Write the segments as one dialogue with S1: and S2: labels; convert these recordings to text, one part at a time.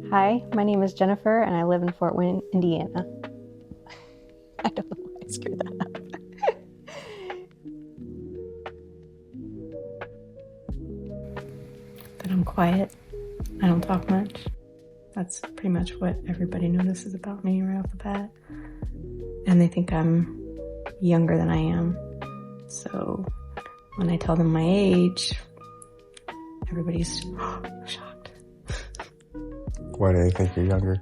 S1: Hi, my name is Jennifer and I live in Fort Wayne, Indiana. I don't know why I screwed that up.
S2: That I'm quiet. I don't talk much. That's pretty much what everybody notices about me right off the bat. And they think I'm younger than I am. So when I tell them my age, everybody's shocked.
S3: Why do they think you're younger?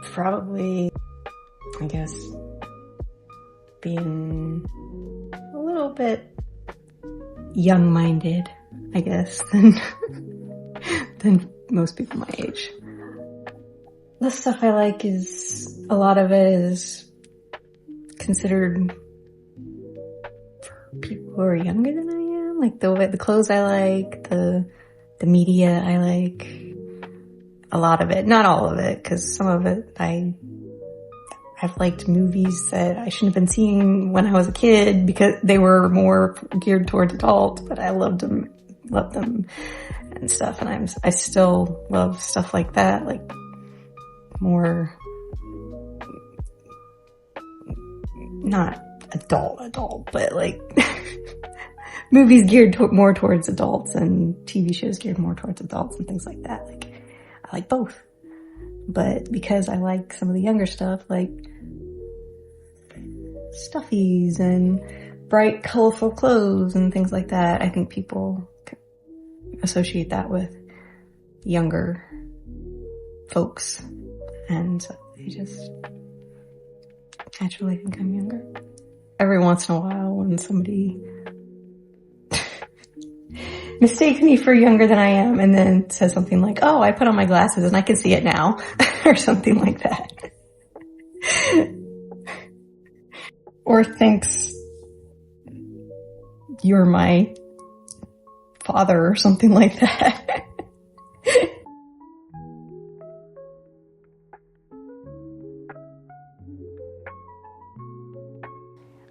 S2: Probably, I guess, being a little bit young-minded, I guess, than most people my age. The stuff I like is, a lot of it is considered for people who are younger than I am. Like the clothes I like, the media I like, a lot of it, not all of it, because some of it I've liked movies that I shouldn't have been seeing when I was a kid because they were more geared towards adults, but I loved them and stuff. And I still love stuff like that, like more, not adult, but like movies geared more towards adults and TV shows geared more towards adults and things like that. Like, I like both. But because I like some of the younger stuff, like stuffies and bright, colorful clothes and things like that, I think people associate that with younger folks. And so they just naturally think I'm younger. Every once in a while when somebody mistakes me for younger than I am and then says something like, oh, I put on my glasses and I can see it now, or something like that. Or thinks you're my father or something like that.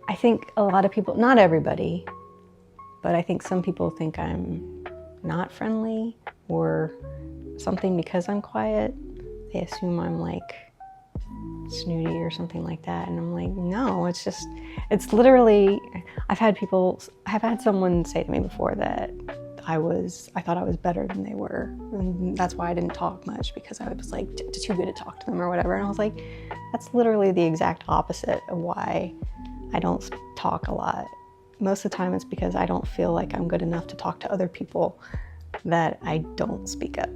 S1: I think a lot of people, not everybody, but I think some people think I'm not friendly or something because I'm quiet. They assume I'm like snooty or something like that. And I'm like, no, it's literally, I've had someone say to me before that I thought I was better than they were. And that's why I didn't talk much, because I was like too good to talk to them or whatever. And I was like, that's literally the exact opposite of why I don't talk a lot. Most of the time it's because I don't feel like I'm good enough to talk to other people that I don't speak up.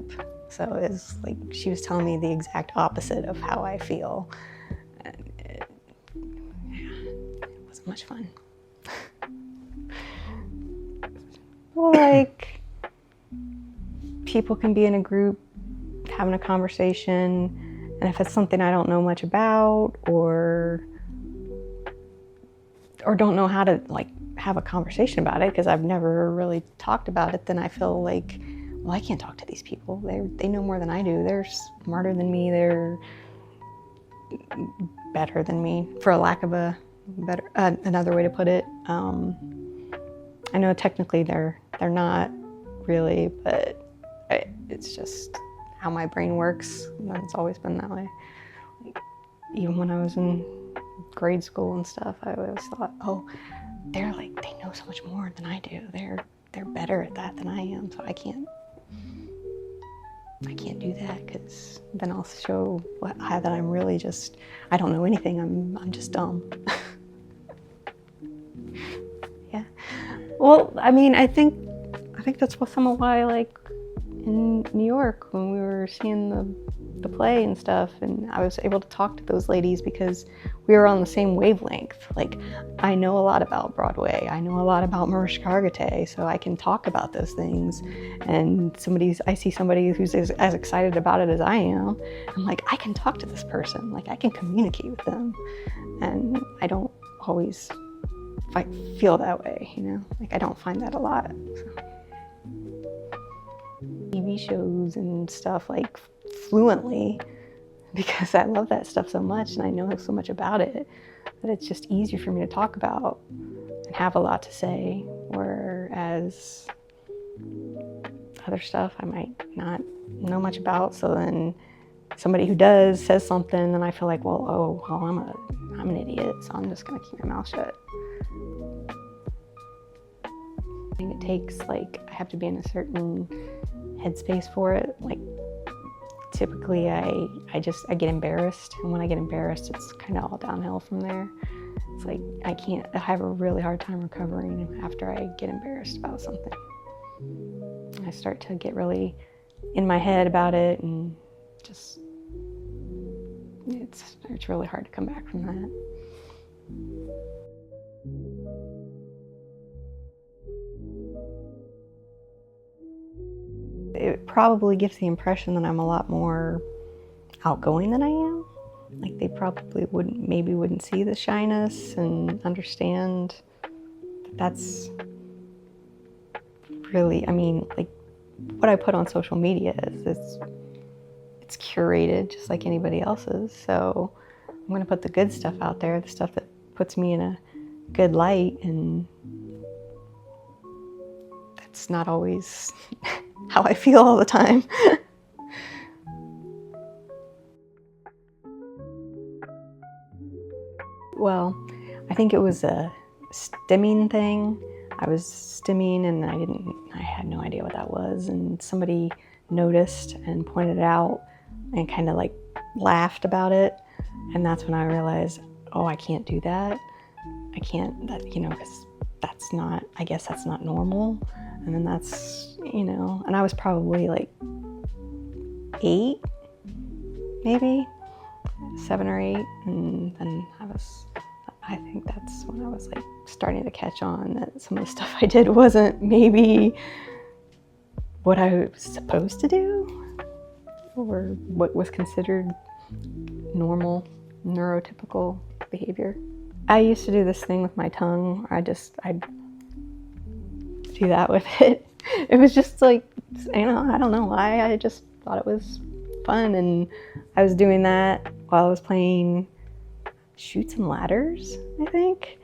S1: So it's like she was telling me the exact opposite of how I feel. And it wasn't much fun. Well, like, people can be in a group having a conversation, and if it's something I don't know much about or don't know how to like have a conversation about it because I've never really talked about it, then I feel like, well, I can't talk to these people. They know more than I do. They're smarter than me. They're better than me, for a lack of a better another way to put it. I know technically they're not really, but it's just how my brain works. And it's always been that way. Like, even when I was in grade school and stuff, I always thought, oh, they know so much more than I do. They're better at that than I am, so I can't do that, because then I'll show that I'm really just, I don't know anything. I'm just dumb. Yeah. Well, I mean, I think that's some of why, like, in New York when we were seeing the play and stuff, and I was able to talk to those ladies because we were on the same wavelength. Like, I know a lot about Broadway. I know a lot about Mariska Hargitay, so I can talk about those things. And I see somebody who's as excited about it as I am. I'm like, I can talk to this person. Like, I can communicate with them. And I don't always feel that way, you know? Like, I don't find that a lot. So. TV shows and stuff, like, fluently, because I love that stuff so much and I know so much about it that it's just easier for me to talk about and have a lot to say. Whereas other stuff I might not know much about. So then somebody who does says something, and I feel like, well, I'm an idiot, so I'm just gonna keep my mouth shut. I think it takes, like, I have to be in a certain headspace for it. Like, typically I get embarrassed, and when I get embarrassed, it's kind of all downhill from there. It's like I have a really hard time recovering after I get embarrassed about something. I start to get really in my head about it, and just it's really hard to come back from that. It probably gives the impression that I'm a lot more outgoing than I am. Like, they probably wouldn't see the shyness and understand that that's really, I mean, like, what I put on social media it's curated just like anybody else's. So I'm gonna put the good stuff out there, the stuff that puts me in a good light, and that's not always how I feel all the time. Well, I think it was a stimming thing. I was stimming and I had no idea what that was, and somebody noticed and pointed it out and kind of like laughed about it, and that's when I realized, oh, I can't do that. I can't, because I guess that's not normal. And then that's, and I was probably like 8, maybe 7 or 8, and then I think that's when I was like starting to catch on that some of the stuff I did wasn't maybe what I was supposed to do, or what was considered normal, neurotypical behavior. I used to do this thing with my tongue. I'd do that with it. It was just like, I don't know why. I just thought it was fun, and I was doing that while I was playing Chutes and Ladders, I think,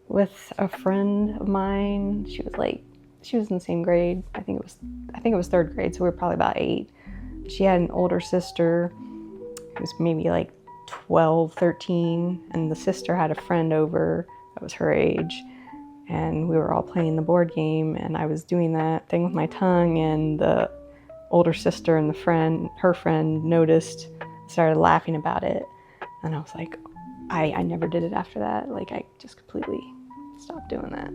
S1: with a friend of mine. She was in the same grade. I think it was 3rd grade, so we were probably about 8. She had an older sister who was maybe like 12, 13, and the sister had a friend over that was her age, and we were all playing the board game, and I was doing that thing with my tongue, and the older sister and her friend noticed, started laughing about it, and I was like, I never did it after that. Like, I just completely stopped doing that.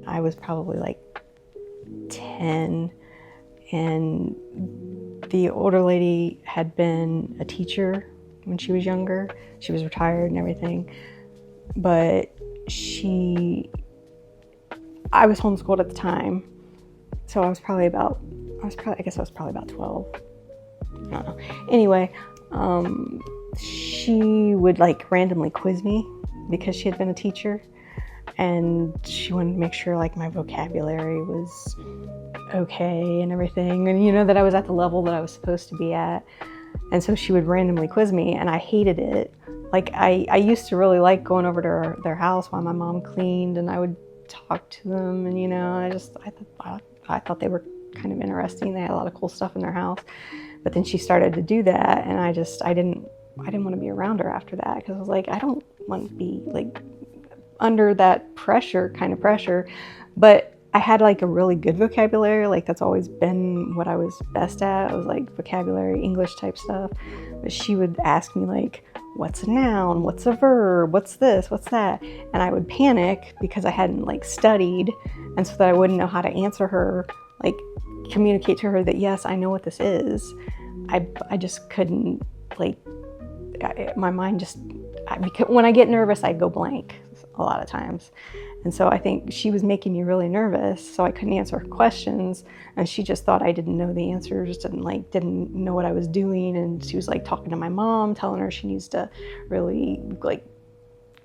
S1: I was probably like 10, and the older lady had been a teacher when she was younger. She was retired and everything, but I was homeschooled at the time, so I guess I was probably about 12. I don't know. Anyway, she would like randomly quiz me because she had been a teacher, and she wanted to make sure like my vocabulary was okay and everything, and that I was at the level that I was supposed to be at. And so she would randomly quiz me, and I hated it. Like, I used to really like going over to their house while my mom cleaned, and I would talk to them, and I thought they were kind of interesting. They had a lot of cool stuff in their house. But then she started to do that, and I didn't want to be around her after that, because I was like, I don't want to be like under that pressure. But I had like a really good vocabulary. Like, that's always been what I was best at. I was like vocabulary, English type stuff. But she would ask me like, what's a noun? What's a verb? What's this? What's that? And I would panic because I hadn't like studied. And so that I wouldn't know how to answer her, like communicate to her that, yes, I know what this is. I just couldn't, like, my mind just, because when I get nervous, I go blank a lot of times. And so I think she was making me really nervous, so I couldn't answer her questions, and she just thought I didn't know the answers, didn't know what I was doing. And she was like talking to my mom, telling her she needs to really like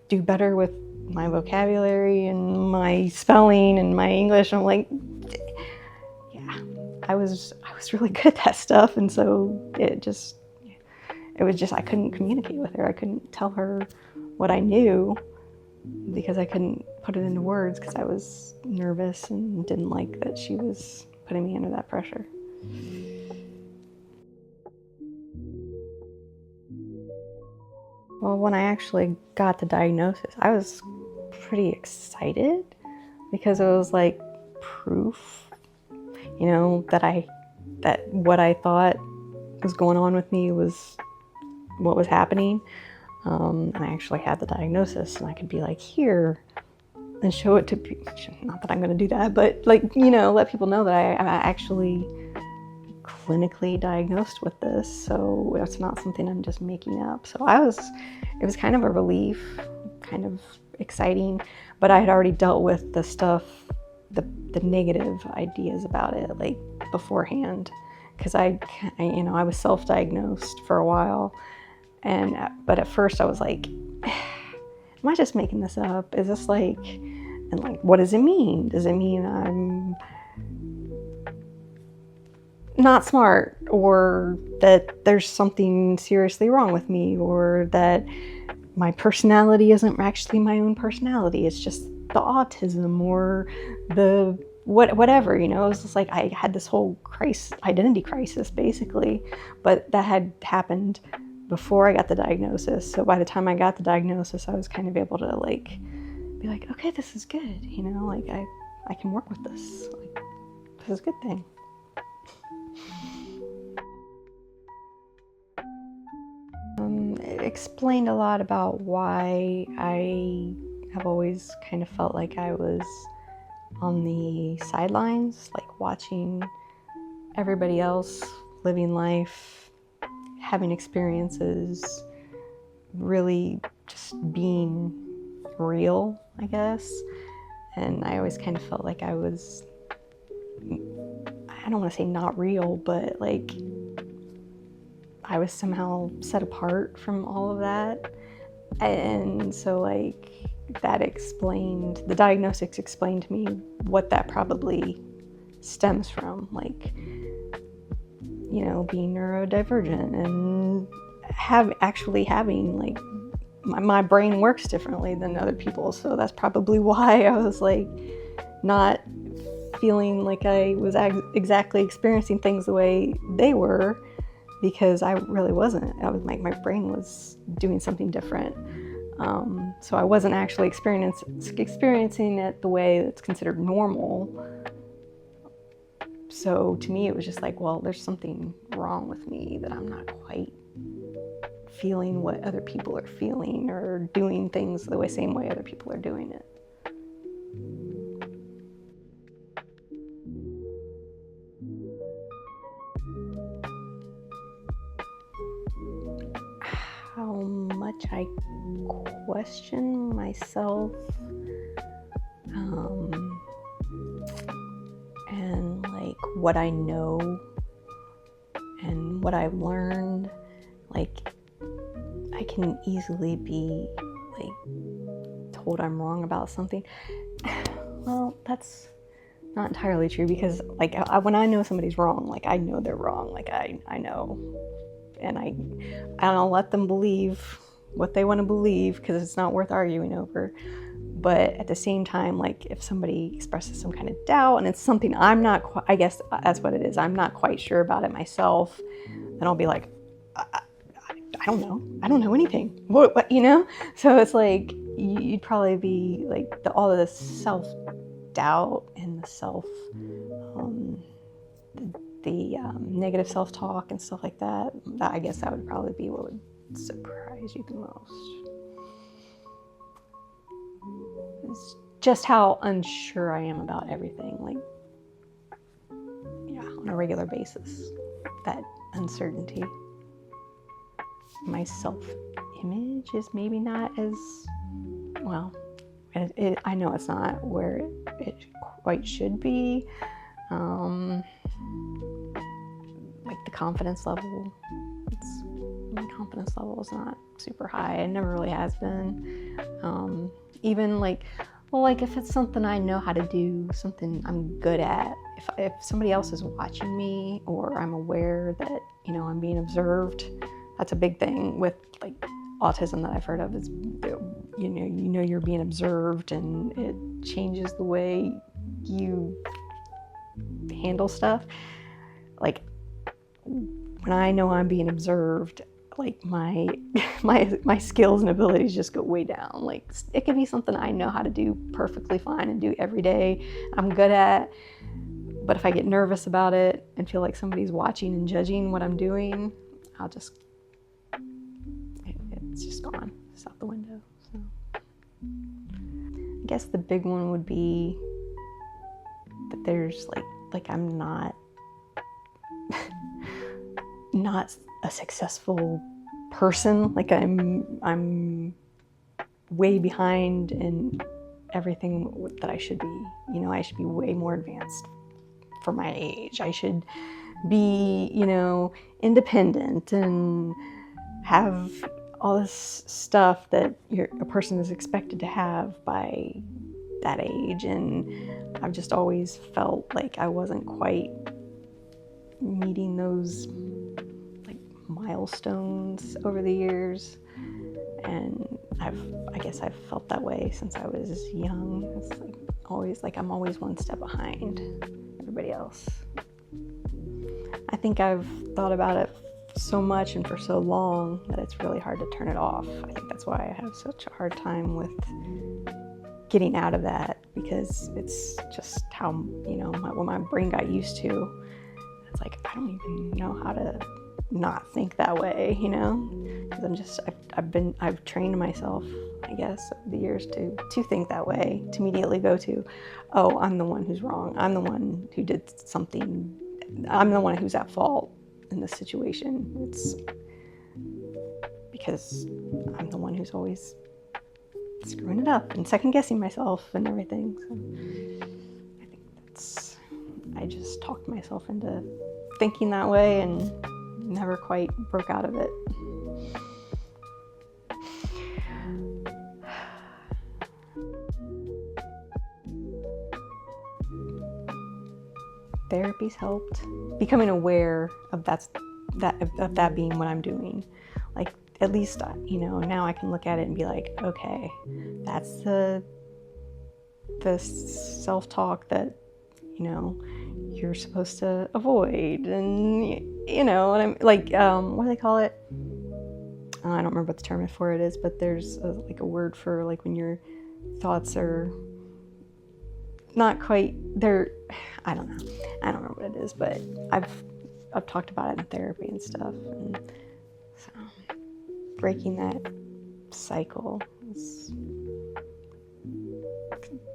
S1: do better with my vocabulary and my spelling and my English. And I'm like, yeah, I was really good at that stuff, and so it was just I couldn't communicate with her. I couldn't tell her what I knew because I couldn't put it into words because I was nervous and didn't like that she was putting me under that pressure. Well, when I actually got the diagnosis, I was pretty excited because it was like proof, you know, that what I thought was going on with me was what was happening. And I actually had the diagnosis, and I could be like, here, and show it to people. Not that I'm going to do that, but like, you know, let people know that I'm actually clinically diagnosed with this. So it's not something I'm just making up. So it was kind of a relief, kind of exciting, but I had already dealt with the stuff, the negative ideas about it, like beforehand, because I was self-diagnosed for a while. But at first I was like, am I just making this up? Is this like, and like, what does it mean? Does it mean I'm not smart, or that there's something seriously wrong with me, or that my personality isn't actually my own personality? It's just the autism or the whatever, you know? It was just like I had this whole identity crisis basically, but that had happened before I got the diagnosis. So by the time I got the diagnosis, I was kind of able to like be like, okay, this is good, you know, like I can work with this. Like, this is a good thing. It explained a lot about why I have always kind of felt like I was on the sidelines, like watching everybody else living life, having experiences, really just being real, I guess. And I always kind of felt like I was, I don't want to say not real, but like I was somehow set apart from all of that. And so like the diagnosis explained to me what that probably stems from, like, you know, being neurodivergent and actually having like my brain works differently than other people. So that's probably why I was like not feeling like I was exactly experiencing things the way they were, because I really wasn't. I was like, my brain was doing something different. So I wasn't actually experiencing it the way that's considered normal. So to me, it was just like, well, there's something wrong with me, that I'm not quite feeling what other people are feeling or doing things the same way other people are doing it. How much I question myself, and like what I know and what I've learned. Like, I can easily be like told I'm wrong about something. Well, that's not entirely true, because like when I know somebody's wrong, like I know they're wrong. Like I know, and I don't let them believe what they want to believe, because it's not worth arguing over. But at the same time, like if somebody expresses some kind of doubt and it's something I'm not quite, I guess that's what it is, I'm not quite sure about it myself, then I'll be like, I don't know anything. What, you know? So it's like, you'd probably be like all of this self-doubt and the negative self-talk and stuff like that. I guess that would probably be what would surprise you the most. It's just how unsure I am about everything, like, yeah, on a regular basis. That uncertainty. My self-image is maybe not as, well, I know it's not where it quite should be. Like the confidence level, my confidence level is not super high. It never really has been. Even like, well, like if it's something I know how to do, something I'm good at, if somebody else is watching me, or I'm aware that, you know, I'm being observed, that's a big thing with like autism that I've heard of is, you know you're being observed, and it changes the way you handle stuff. Like, when I know I'm being observed, like my skills and abilities just go way down. Like, it could be something I know how to do perfectly fine and do every day, I'm good at, but if I get nervous about it and feel like somebody's watching and judging what I'm doing, it's just gone. It's out the window. So I guess the big one would be that there's like I'm not a successful person. Like, I'm way behind in everything that I should be. You know, I should be way more advanced for my age. I should be, you know, independent and have all this stuff that a person is expected to have by that age. And I've just always felt like I wasn't quite meeting those like milestones over the years. And I guess I've felt that way since I was young. It's I'm always one step behind everybody else. I think I've thought about it so much and for so long that it's really hard to turn it off. I think that's why I have such a hard time with getting out of that, because it's just how, you know, what my brain got used to. It's like, I don't even know how to not think that way, you know, because I've trained myself, I guess, over the years to think that way, to immediately go to, oh, I'm the one who's wrong. I'm the one who did something. I'm the one who's at fault in this situation. It's because I'm the one who's always screwing it up and second guessing myself and everything. So I think I just talked myself into thinking that way and never quite broke out of it. Therapy's helped. Becoming aware of that being what I'm doing. Like, at least, you know, now I can look at it and be like, okay, that's the self-talk that, you know, you're supposed to avoid. And, you know, and I'm like, what do they call it? I don't remember what the term for it is, but there's a word for, like, when your thoughts are not quite, I don't remember what it is, but I've talked about it in therapy and stuff. And so breaking that cycle is,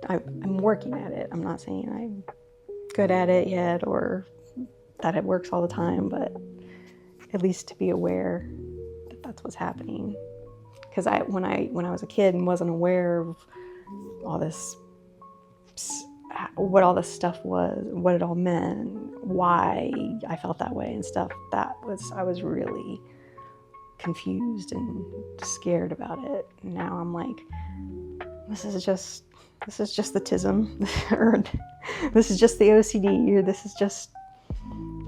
S1: I'm working at it. I'm not saying I'm good at it yet or that it works all the time, but at least to be aware that that's what's happening. Because when I was a kid and wasn't aware of all this, what all this stuff was, what it all meant, why I felt that way and stuff, I was really confused and scared about it. And now I'm like, this is just the TISM, or this is just the OCD, or this is just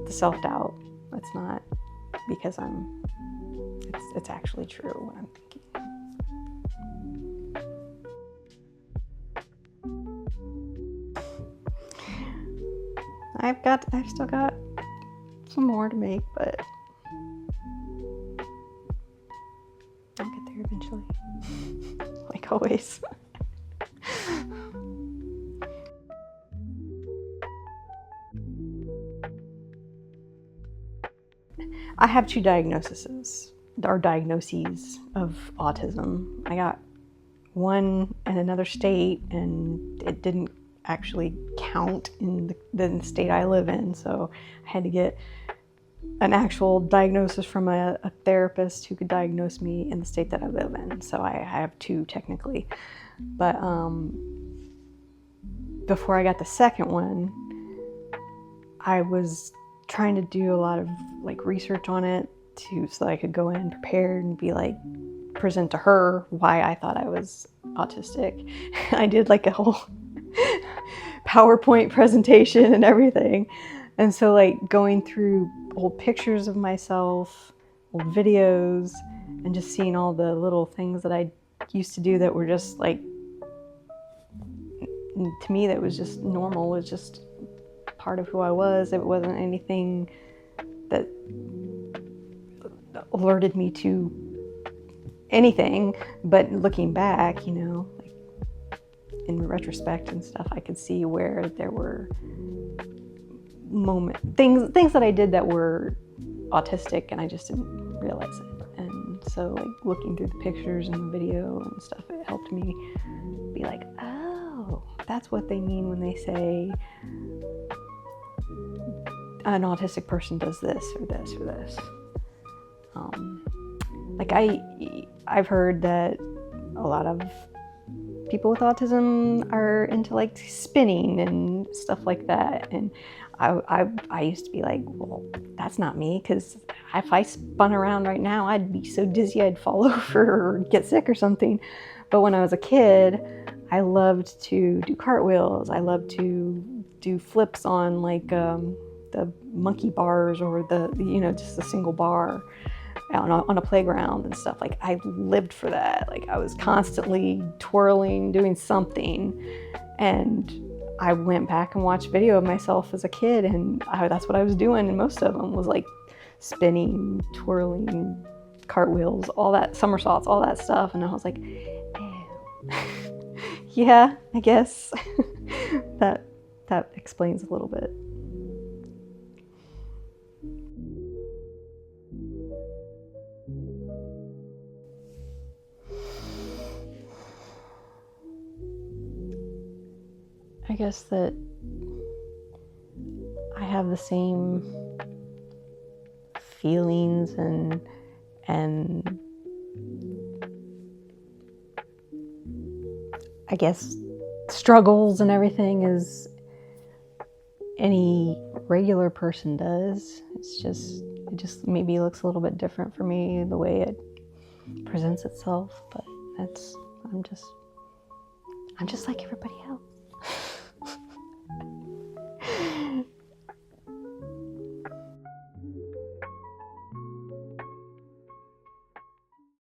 S1: the self-doubt. It's not because it's actually true what I'm thinking. I've still got some more to make, but I'll get there eventually. Like always. I have two diagnoses of autism. I got one in another state, and it didn't actually count in the state I live in, so I had to get an actual diagnosis from a therapist who could diagnose me in the state that I live in. So I have two technically, but before I got the second one, I was trying to do a lot of research on it so that I could go in prepared and be present to her why I thought I was autistic. I did a whole PowerPoint presentation and everything. And so going through old pictures of myself, old videos, and just seeing all the little things that I used to do that were just like, to me, that was just normal, was just part of who I was. It wasn't anything that alerted me to anything, but looking back, you know, like in retrospect and stuff, I could see where there were things that I did that were autistic, and I just didn't realize it. And so, like, looking through the pictures and the video and stuff, it helped me be like, oh, that's what they mean when they say an autistic person does this or this or this. Like I've heard that a lot of people with autism are into like spinning and stuff like that, and I used to be like, well, that's not me, because if I spun around right now, I'd be so dizzy I'd fall over or get sick or something. But when I was a kid, I loved to do cartwheels. I loved to do flips on like the monkey bars, or just a single bar on a playground and stuff. Like, I lived for that. Like, I was constantly twirling, doing something. And I went back and watched video of myself as a kid, and that's what I was doing. And most of them was like spinning, twirling, cartwheels, all that, somersaults, all that stuff. And I was like, ew. Yeah, I guess that explains a little bit. I guess that I have the same feelings and I guess struggles and everything as any regular person does. It just maybe looks a little bit different for me, the way it presents itself, but I'm just like everybody else.